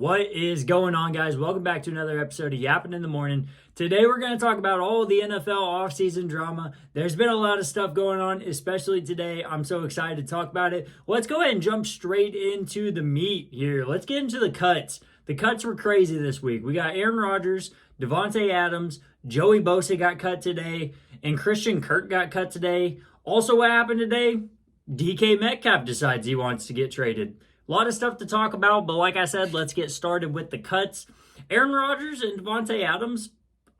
What is going on, guys? Welcome back to another episode of Yapping in the Morning. Today we're going to talk about all the NFL offseason drama. There's been a lot of stuff going on, especially today. I'm so excited to talk about it. Let's go ahead and jump straight into the meat here. Let's get into the cuts. The cuts were crazy this week. We got Aaron Rodgers, Davante Adams, Joey Bosa got cut today, and Christian Kirk got cut today. Also, what happened today? DK Metcalf decides he wants to get traded. A lot of stuff to talk about, but like I said, let's get started with the cuts. Aaron Rodgers and Davante Adams,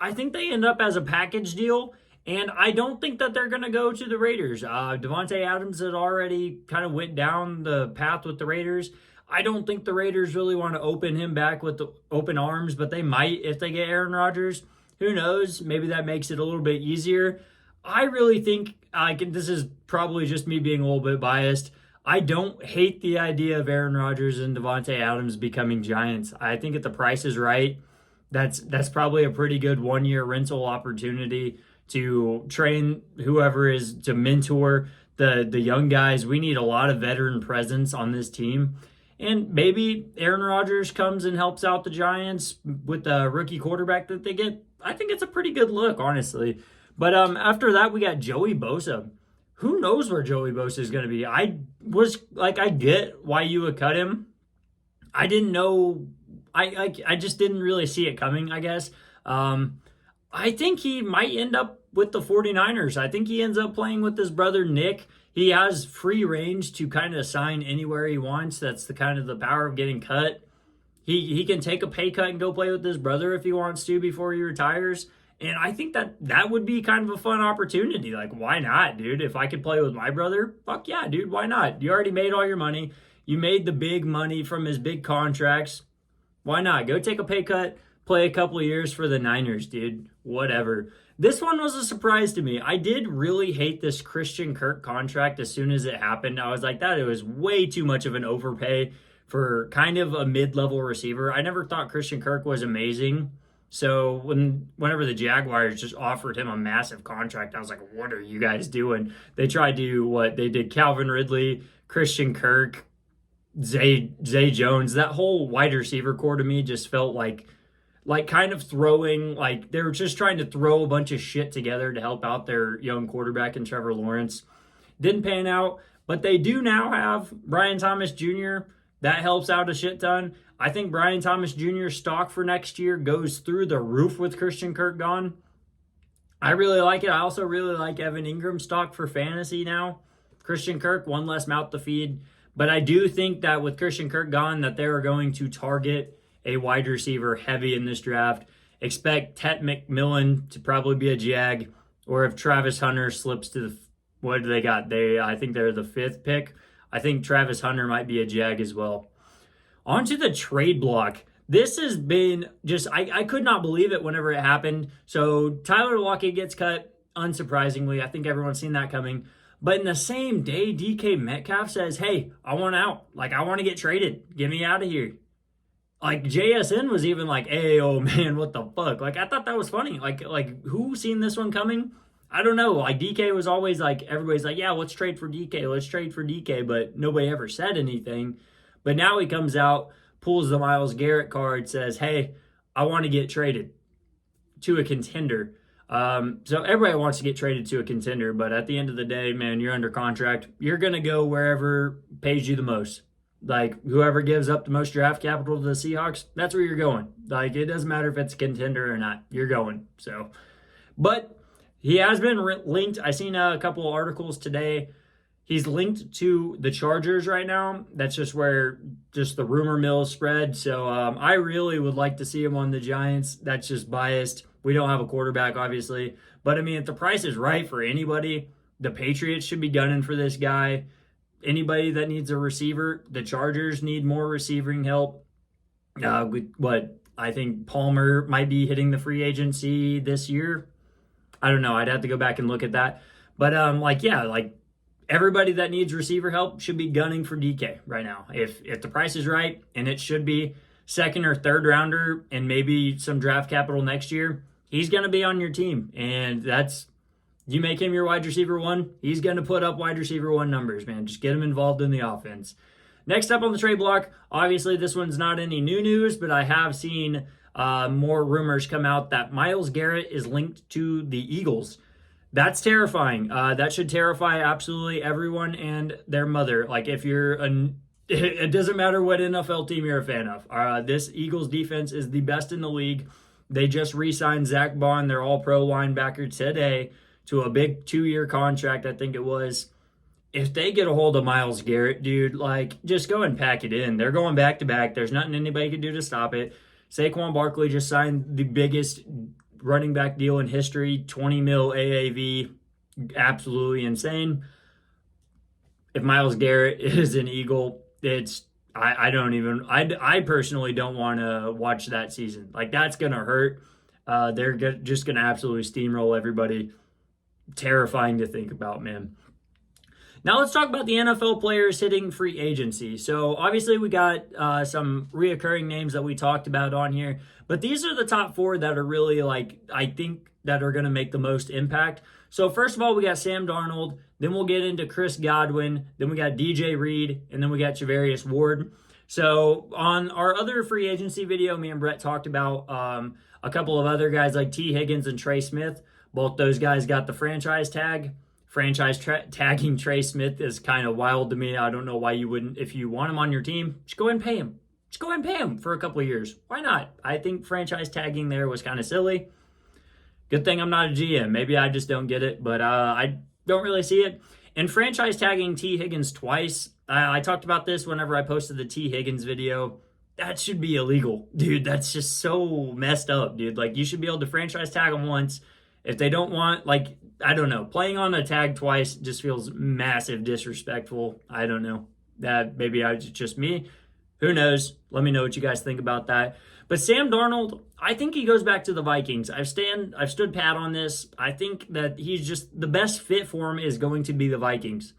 I think they end up as a package deal, and I don't think that they're going to go to the Raiders. Davante Adams had already kind of went down the path with the Raiders. I don't think the Raiders really want to open him back with the open arms, but they might if they get Aaron Rodgers. Who knows? Maybe that makes it a little bit easier. I really think, this is probably just me being a little bit biased, I don't hate the idea of Aaron Rodgers and Davante Adams becoming Giants. I think if the price is right, that's probably a pretty good one-year rental opportunity to train whoever is to mentor the young guys. We need a lot of veteran presence on this team. And maybe Aaron Rodgers comes and helps out the Giants with the rookie quarterback that they get. I think it's a pretty good look, honestly. But after that, we got Joey Bosa. Who knows where Joey Bosa is going to be? I get why you would cut him. I didn't know. I just didn't really see it coming, I guess. I think he might end up with the 49ers. I think he ends up playing with his brother Nick. He has free range to kind of sign anywhere he wants. That's the kind of the power of getting cut. He can take a pay cut and go play with his brother if he wants to before he retires. And I think that would be kind of a fun opportunity. Like, why not, dude? If I could play with my brother, fuck yeah, dude, why not? You already made all your money. You made the big money from his big contracts. Why not? Go take a pay cut, play a couple of years for the Niners, dude. Whatever. This one was a surprise to me. I did really hate this Christian Kirk contract as soon as it happened. I was like, it was way too much of an overpay for kind of a mid-level receiver. I never thought Christian Kirk was amazing. So whenever the Jaguars just offered him a massive contract, I was like, what are you guys doing? They tried to they did Calvin Ridley, Christian Kirk, Zay Jones. That whole wide receiver core to me just felt like kind of throwing, like they were just trying to throw a bunch of shit together to help out their young quarterback in Trevor Lawrence. Didn't pan out, but they do now have Brian Thomas Jr. That helps out a shit ton. I think Brian Thomas Jr.'s stock for next year goes through the roof with Christian Kirk gone. I really like it. I also really like Evan Ingram's stock for fantasy now. Christian Kirk, one less mouth to feed. But I do think that with Christian Kirk gone, that they are going to target a wide receiver heavy in this draft. Expect Tet McMillan to probably be a Jag. Or if Travis Hunter slips to the, what do they got? I think they're the 5th pick. I think Travis Hunter might be a Jag as well. On to the trade block. This has been just, I could not believe it whenever it happened. So Tyler Lockett gets cut, unsurprisingly. I think everyone's seen that coming. But in the same day, DK Metcalf says, hey, I want out. I want to get traded. Get me out of here. JSN was even like, hey, oh man, what the fuck? I thought that was funny. Who seen this one coming? I don't know. DK was always everybody's like, yeah, let's trade for DK. Let's trade for DK. But nobody ever said anything. But now he comes out, pulls the Myles Garrett card, says, hey, I want to get traded to a contender. So everybody wants to get traded to a contender, but at the end of the day, man, you're under contract. You're going to go wherever pays you the most. Whoever gives up the most draft capital to the Seahawks, that's where you're going. It doesn't matter if it's a contender or not. You're going. So, but he has been linked. I seen a couple of articles today. He's linked to the Chargers right now. That's just where the rumor mill spread. So I really would like to see him on the Giants. That's just biased. We don't have a quarterback, obviously. But, if the price is right for anybody, the Patriots should be gunning for this guy. Anybody that needs a receiver, the Chargers need more receiving help. I think Palmer might be hitting the free agency this year. I don't know. I'd have to go back and look at that. But, everybody that needs receiver help should be gunning for DK right now. If the price is right, and it should be second or third rounder and maybe some draft capital next year, he's going to be on your team. And you make him your wide receiver 1, he's going to put up wide receiver 1 numbers, man. Just get him involved in the offense. Next up on the trade block, obviously this one's not any new news, but I have seen more rumors come out that Myles Garrett is linked to the Eagles. That's terrifying. That should terrify absolutely everyone and their mother. Like, if you're it doesn't matter what NFL team you're a fan of. This Eagles defense is the best in the league. They just re-signed Zach Bond, their all-pro linebacker, today to a big 2-year contract, I think it was. If they get a hold of Myles Garrett, dude, like, just go and pack it in. They're going back-to-back. There's nothing anybody can do to stop it. Saquon Barkley just signed the biggest running back deal in history, 20 mil AAV, absolutely insane. If Myles Garrett is an Eagle, I personally don't want to watch that season. Like, that's going to hurt. They're just going to absolutely steamroll everybody. Terrifying to think about, man. Now let's talk about the NFL players hitting free agency. So obviously we got some reoccurring names that we talked about on here, but these are the top 4 that are really, like, I think that are going to make the most impact. So first of all, we got Sam Darnold, then we'll get into Chris Godwin, then we got DJ Reed, and then we got Chavarius Ward. So on our other free agency video, me and Brett talked about a couple of other guys like T. Higgins and Trey Smith. Both those guys got the franchise tag. Tagging Trey Smith is kind of wild to me. I don't know why you wouldn't. If you want him on your team, just go ahead and pay him. Just go ahead and pay him for a couple of years. Why not? I think franchise tagging there was kind of silly. Good thing I'm not a GM. Maybe I just don't get it, but I don't really see it. And franchise tagging T. Higgins twice. I talked about this whenever I posted the T. Higgins video. That should be illegal. Dude, that's just so messed up, dude. Like, you should be able to franchise tag them once. If they don't want, like, I don't know, playing on a tag twice just feels massive disrespectful. I don't know. That maybe it's just me. Who knows? Let me know what you guys think about that. But Sam Darnold, I think he goes back to the Vikings. I've stood pat on this. I think that he's just the best fit for him is going to be the Vikings.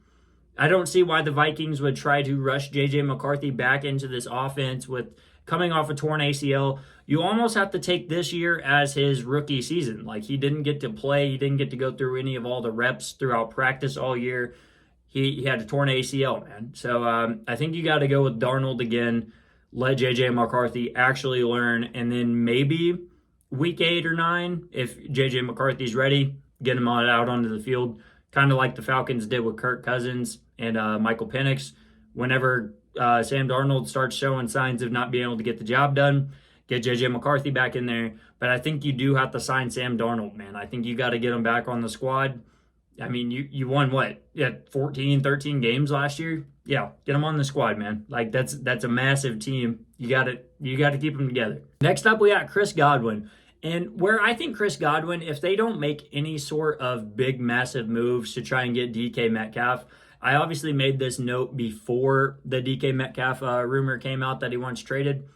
I don't see why the Vikings would try to rush J.J. McCarthy back into this offense with coming off a torn ACL. You almost have to take this year as his rookie season. Like, he didn't get to play. He didn't get to go through any of all the reps throughout practice all year. He had a torn ACL, man. So I think you got to go with Darnold again. Let J.J. McCarthy actually learn. And then maybe week 8 or 9, if J.J. McCarthy's ready, get him out onto the field. Kind of like the Falcons did with Kirk Cousins and Michael Penix. Whenever Sam Darnold starts showing signs of not being able to get the job done, get J.J. McCarthy back in there. But I think you do have to sign Sam Darnold, man. I think you got to get him back on the squad. I mean, you won what? Yeah, 14, 13 games last year? Yeah, get him on the squad, man. Like, that's a massive team. You got to keep them together. Next up, we got Chris Godwin. And where I think Chris Godwin, if they don't make any sort of big, massive moves to try and get DK Metcalf, I obviously made this note before the DK Metcalf rumor came out that he wants traded.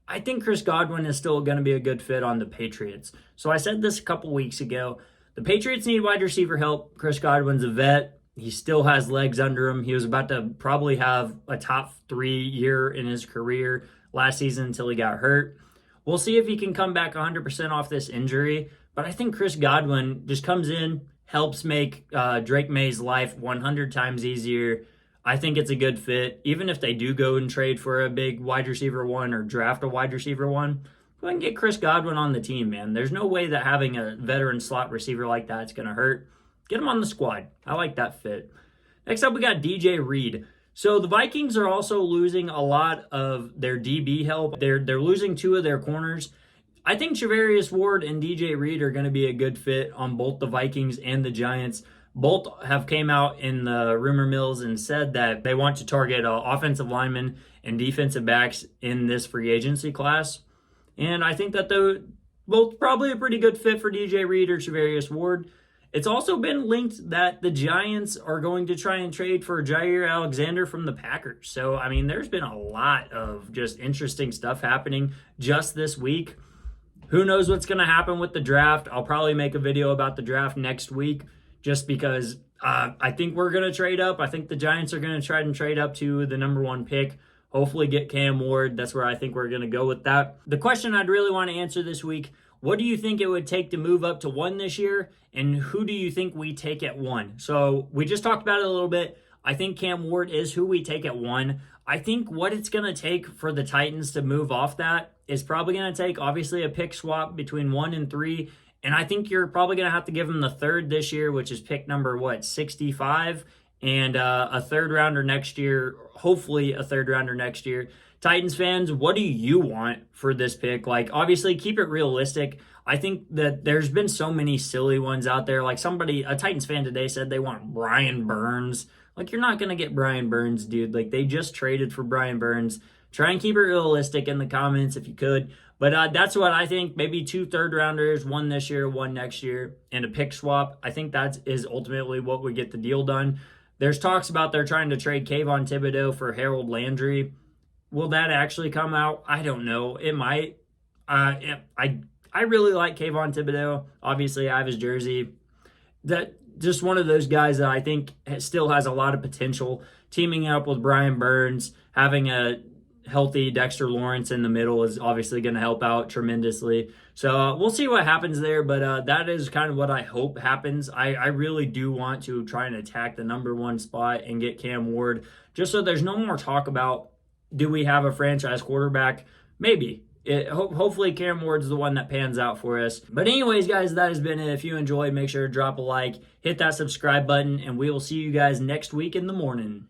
I think Chris Godwin is still going to be a good fit on the Patriots. So I said this a couple weeks ago. The Patriots need wide receiver help. Chris Godwin's a vet. He still has legs under him. He was about to probably have a top 3 year in his career last season until he got hurt. We'll see if he can come back 100% off this injury. But I think Chris Godwin just comes in, helps make Drake May's life 100 times easier. I think it's a good fit. Even if they do go and trade for a big wide receiver 1 or draft a wide receiver 1, go ahead and get Chris Godwin on the team, man. There's no way that having a veteran slot receiver like that is going to hurt. Get him on the squad. I like that fit. Next up, we got DJ Reed. So the Vikings are also losing a lot of their DB help. They're losing 2 of their corners. I think Chavarius Ward and DJ Reed are going to be a good fit on both the Vikings and the Giants. Both have came out in the rumor mills and said that they want to target offensive linemen and defensive backs in this free agency class. And I think that they're both probably a pretty good fit for DJ Reed or Chavarius Ward. It's also been linked that the Giants are going to try and trade for Jair Alexander from the Packers. So, I mean, there's been a lot of just interesting stuff happening just this week. Who knows what's going to happen with the draft? I'll probably make a video about the draft next week just because I think we're going to trade up. I think the Giants are going to try and trade up to the number 1 pick. Hopefully get Cam Ward. That's where I think we're going to go with that. The question I'd really want to answer this week, what do you think it would take to move up to 1 this year? And who do you think we take at 1? So we just talked about it a little bit. I think Cam Ward is who we take at 1. I think what it's going to take for the Titans to move off that is probably going to take, obviously, a pick swap between 1 and 3. And I think you're probably going to have to give them the third this year, which is pick number, 65, and a third rounder next year, hopefully a third rounder next year. Titans fans, what do you want for this pick? Like, obviously, keep it realistic. I think that there's been so many silly ones out there. Like a Titans fan today said they want Brian Burns. Like, you're not going to get Brian Burns, dude. Like, they just traded for Brian Burns. Try and keep it realistic in the comments if you could. But that's what I think. Maybe 2 third-rounders, 1 this year, 1 next year, and a pick swap. I think that is ultimately what would get the deal done. There's talks about they're trying to trade Kayvon Thibodeau for Harold Landry. Will that actually come out? I don't know. It might. I really like Kayvon Thibodeau. Obviously, I have his jersey. That just one of those guys that I think still has a lot of potential. Teaming up with Brian Burns, having a healthy Dexter Lawrence in the middle is obviously going to help out tremendously. So we'll see what happens there, but that is kind of what I hope happens. I really do want to try and attack the number 1 spot and get Cam Ward, just so there's no more talk about, do we have a franchise quarterback? Maybe. Hopefully Cam Ward's the one that pans out for us. But anyways, guys, that has been it. If you enjoyed, make sure to drop a like, hit that subscribe button, and we will see you guys next week in the morning.